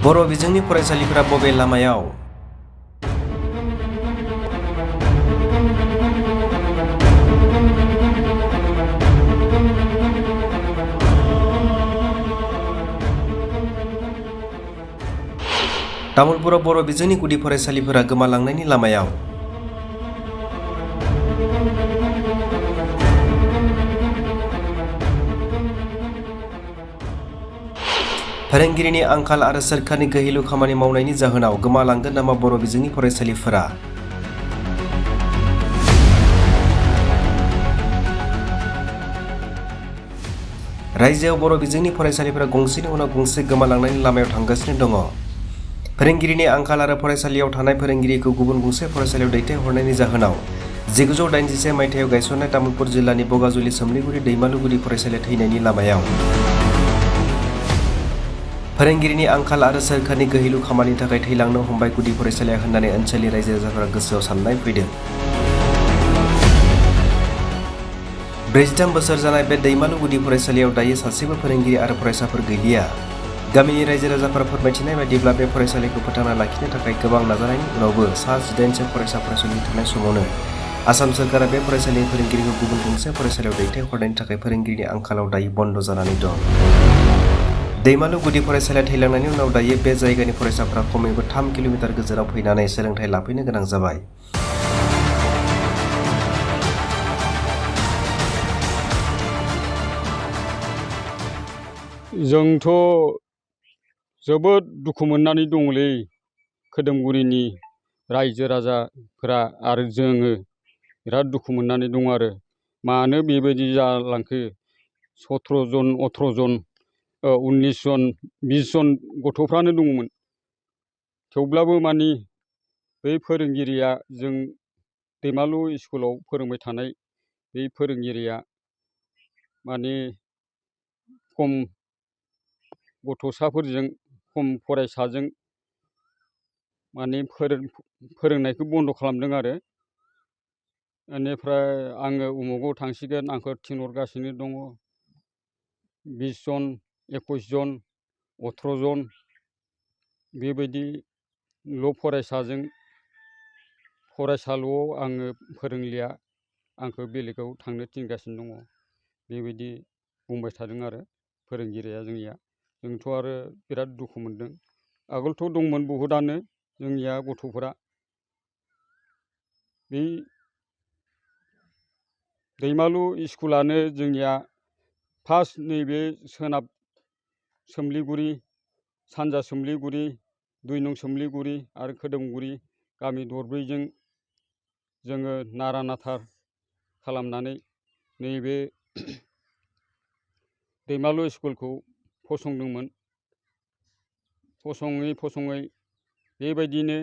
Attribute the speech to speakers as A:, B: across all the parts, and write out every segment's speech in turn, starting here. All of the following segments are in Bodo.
A: बर' बिजोंनि फरायसालिफोरा बबे लामायाव? तामुलपुराव बर' बिजोंनि गुदि फरायसालिफोरा गोमालांनायनि लामायाव। फोरोंगिरिनि आंखाल आरो सोरखारनि गोहिलु खामानि मावनायनि जाहोनाव गोमालांगोन नामा बर' बिजोंनि फरायसालिफोरा? रायजोआव बर' बिजोंनि फरायसालिफोरा गंसेनि उनाव गंसे गोमालांनायनि लामायाव थांगासिनो दङ। फोरोंगिरिनि आंखाल आरो फरायसालियाव थानाय फोरोंगिरिखौ गुबुन गंसे फरायसालियाव दैथायहरनायनि जाहोनाव 1981 मायथाइयाव गायसननाय तामुलपुर जिल्लानि बगाजुलि सोमलिगुरि दैमालु गुदि फरायसालिया थैनायनि लामायाव। फोरोंगिरिनि आंखाल आरो सोरखारनि गोहिलु खामानिनि थाखाय थैलांनो हमबाय गुदि फरायसालिया होननानै ओनसोलनि रायजो राजाफोरा गोसोआव साननाय फैदों। 43 बोसोर जानाय बे दैमालु गुदि फरायसालियाव दायो सासेबो फोरोंगिरि आरो फरायसाफोर गैलिया। गामिनि रायजो राजाफोरा फोरमायथिनाय बायदिब्ला बे फरायसालिखौ फोथांना लाखिनो थाखाय गोबां नाजानायनि उनावबो सा 18 फरायसा फरायसुलि थानाय समावनो आसाम सोरखारा बे फरायसालिनि फोरोंगिरिखौ गुबुन गंसे फरायसालियाव दैथायहरनायनि थाखाय फोरोंगिरिनि आंखालाव दायो बन्द' जानानै दं। दैमालु गुदि फरायसालिया थैलांनायनि उनाव दायो बे जायगानि फरायसाफोरा खमैबो 3 किल'मिटार गोजानाव फैनानै सोलोंथाइ लाफैनो गोनां जाबाय।
B: जोंथ' जोबोद दुखु मोननानै दङलै खोदोमगुरिनि रायजो राजाफोरा आरो जोङो बिराद दुखु मोननानै दङ आरो मानो बेबायदि जालांखो 17 जन 18 जन 19 जन 20 जन गथ'फ्रानो दङमोन थेवब्लाबो मानि बै फोरोंगिरिया जों दैमालु स्कुलाव फोरोंबाय थानाय बै फोरोंगिरिया माने खम गथ'साफोरजों खम फरायसाजों माने फोरोंनायखौ बन्द' खालामदों आरो बेनिफ्राय आङो उमुगाव थांसिगोन आंखौ थिनहरगासिनो दङ 20 जन 21 जन 18 जन बेबायदिल' फरायसाल'आव आङो फोरोंलिया आंखौ बेलेगाव थांनो थिनगासिनो दङ बेबायदि बुंबाय थादों आरो फोरोंगिरिया जोंनिया जोंथ' आरो बिराद दुखु मोनदों आगोलथ' दंमोन बहुदआनो जोंनिया गथ'फोरा बे दैमालु स्कुलानो जोंनिया फार्स्ट नैबे सोनाब सोमलिगुरि सानजा सोमलिगुरि 2 नं सोमलिगुरि आरो खोदोमगुरि गामि दरब्रैजों जोङो नारा नाथा खालामनानै नैबे दैमालु स्कुलखौ फसंदोंमोन फसङै बेबायदिनो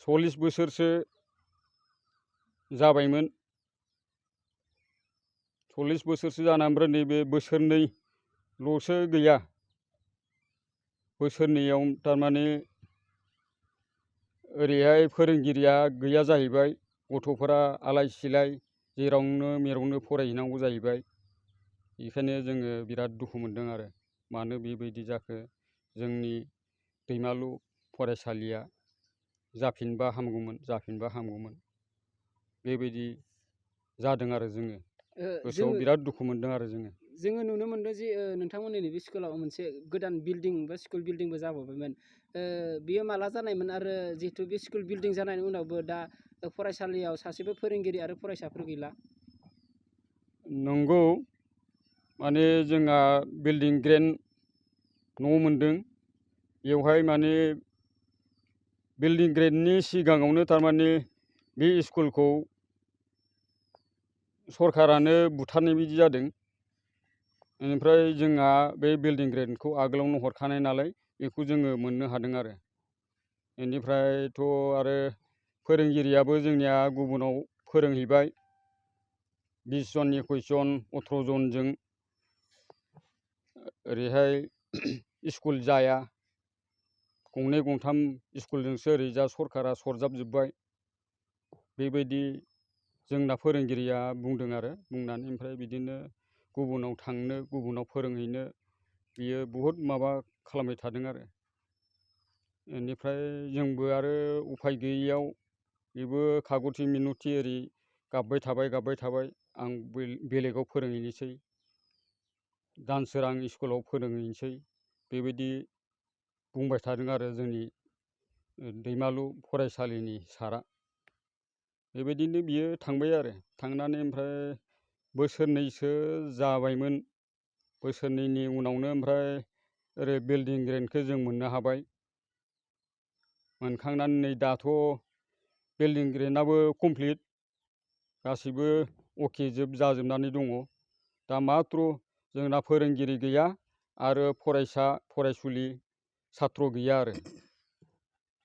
B: 40 बोसोरसो जाबायमोन 40 बोसोरसो जाना ओमफ्राय नैबे बोसोरनैल'सो गैया बोसोरनैयाव थारमाने ओरैहाय फोरोंगिरिया गैया जाहैबाय गथ'फोरा आलाय सिलाय जेरावनो मेरावनो फरायहैनांगौ जाहैबाय बेखायनो जोङो बिराद दुखु मोनदों आरो मानो बेबायदि जाखो जोंनि दैमालु फरायसालिया जाफिनबा हामगौमोन बेबायदि जादों आरो जोङो गोसोआव बिराद दुखु मोनदों आरो
C: जोङो नुनो मोनदों जे नोंथांमोननि नैबे स्कुलाव मोनसे गोदान बिल्डिं बा स्कुल बिल्डिंबो जाबावबायमोन बियो माला जानायमोन आरो जिहेतु बे स्कुल बिल्डिं जानायनि उनावबो दा फरायसालियाव सासेबो फोरोंगिरि आरो फरायसाफोर गैला।
B: नंगौ माने जोंहा बिल्डिं ग्रेन्ड न' मोनदों बेवहाय माने बिल्डिं ग्रेन्डनि सिगाङावनो थारमाने बे स्कुलखौ सरखारानो बुथारनाय बायदि जादों बेनिफ्राय जोंहा बे बिल्डिं ग्रेन्डखौ आगोलावनो हरखानाय नालाय बेखौ जोङो मोननो हादों आरो बेनिफ्रायथ' आरो फोरोंगिरियाबो जोंनिया गुबुनाव फोरोंहैबाय 20 जन 21 जन 18 जनजों ओरैहाय स्कुल जाया गंनै गंथाम स्कुलजोंसो ओरैजा सरखारा सरजाबजोब्बाय बेबायदि जोंना फोरोंगिरिया बुंदों आरो बुंनानै ओमफ्राय बिदिनो गुबुनाव थांनो गुबुनाव फोरोंहैनो बियो बहुद माबा खालामबाय थादों आरो बेनिफ्राय जोंबो आरो उफाय गैयैयाव बेबो कागथि मिनथि ओरै गाबबाय थाबाय आं बेलेगाव फोरोंहैनोसै दानसोरां स्कुलाव फोरोंहैनोसै बेबायदि बुंबाय थादों आरो जोंनि दैमालु फरायसालिनि सारआ। बेबायदिनो बियो थांबाय आरो थांनानै ओमफ्राय बोसोरनैसो जाबायमोन। बोसोरनैनि उनावनो ओमफ्राय ओरै बिल्डिं ग्रेन्टखौ जों मोननो हाबाय। मोनखांनानै नै दाथ' बिल्डिं ग्रेन्टआबो कमप्लिट गासिबो अके जाजोबनानै दङ। दा माथ्र जोंना फोरोंगिरि गैया आरो फरायसा फरायसुलि साथ्र गैया आरो।